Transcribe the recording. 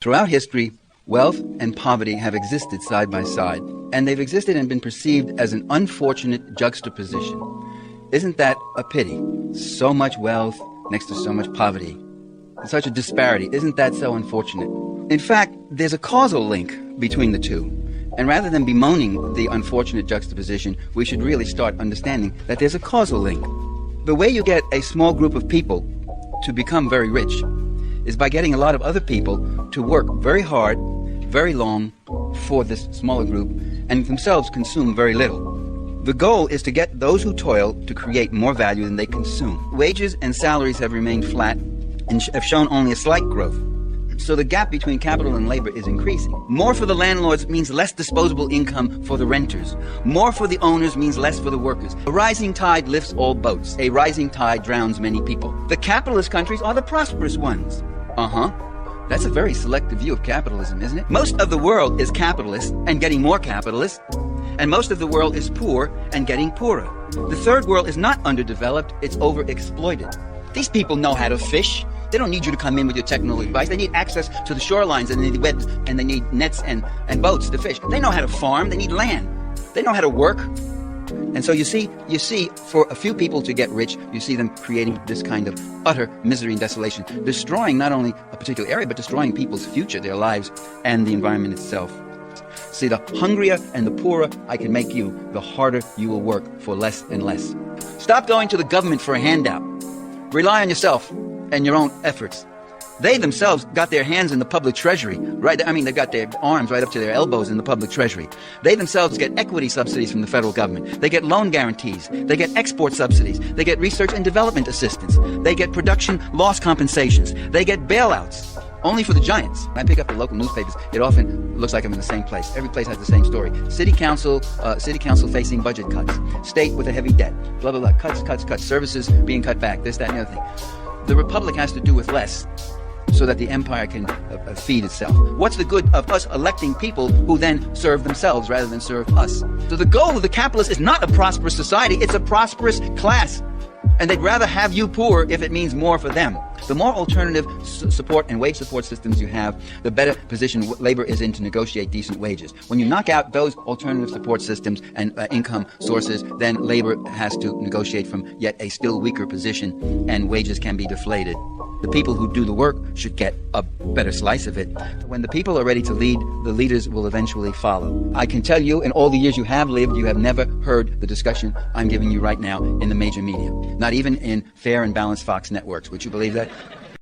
Throughout history, wealth and poverty have existed side by side, and they've existed and been perceived as an unfortunate juxtaposition. Isn't that a pity? So much wealth next to so much poverty. Such a disparity. Isn't that so unfortunate? In fact, there's a causal link between the two. And rather than bemoaning the unfortunate juxtaposition, we should really start understanding that there's a causal link. The way you get a small group of people to become very rich is by getting a lot of other people to work very hard, very long for this smaller group and themselves consume very little. The goal is to get those who toil to create more value than they consume. Wages and salaries have remained flat and have shown only a slight growth. So the gap between capital and labor is increasing. More for the landlords means less disposable income for the renters. More for the owners means less for the workers. A rising tide lifts all boats. A rising tide drowns many people. The capitalist countries are the prosperous ones. That's a very selective view of capitalism, isn't it? Most of the world is capitalist and getting more capitalist, and most of the world is poor and getting poorer. The third world is not underdeveloped, it's overexploited. These people know how to fish. They don't need you to come in with your technical advice. They need access to the shorelines, and they need webs, and they need nets and boats to fish. They know how to farm. They need land. They know how to work. And so you see, for a few people to get rich, you see them creating this kind of utter misery and desolation, destroying not only a particular area, but destroying people's future, their lives, and the environment itself. See, the hungrier and the poorer I can make you, the harder you will work for less and less. Stop going to the government for a handout. Rely on yourself and your own efforts. They themselves got their hands in the public treasury, right? I mean, they got their arms right up to their elbows in the public treasury. They themselves get equity subsidies from the federal government. They get loan guarantees. They get export subsidies. They get research and development assistance. They get production loss compensations. They get bailouts. Only for the giants. When I pick up the local newspapers, it often looks like I'm in the same place. Every place has the same story. City council facing budget cuts. State with a heavy debt. Blah, blah, blah. Cuts. Services being cut back. This, that, and the other thing. The republic has to do with less so that the empire can feed itself. What's the good of us electing people who then serve themselves rather than serve us? So the goal of the capitalist is not a prosperous society, it's a prosperous class. And they'd rather have you poor if it means more for them. The more alternative support and wage support systems you have, the better position labor is in to negotiate decent wages. When you knock out those alternative support systems and income sources, then labor has to negotiate from yet a still weaker position, and wages can be deflated. The people who do the work should get a better slice of it. When the people are ready to lead, the leaders will eventually follow. I can tell you, in all the years you have lived, you have never heard the discussion I'm giving you right now in the major media. Not even in fair and balanced Fox networks. Would you believe that?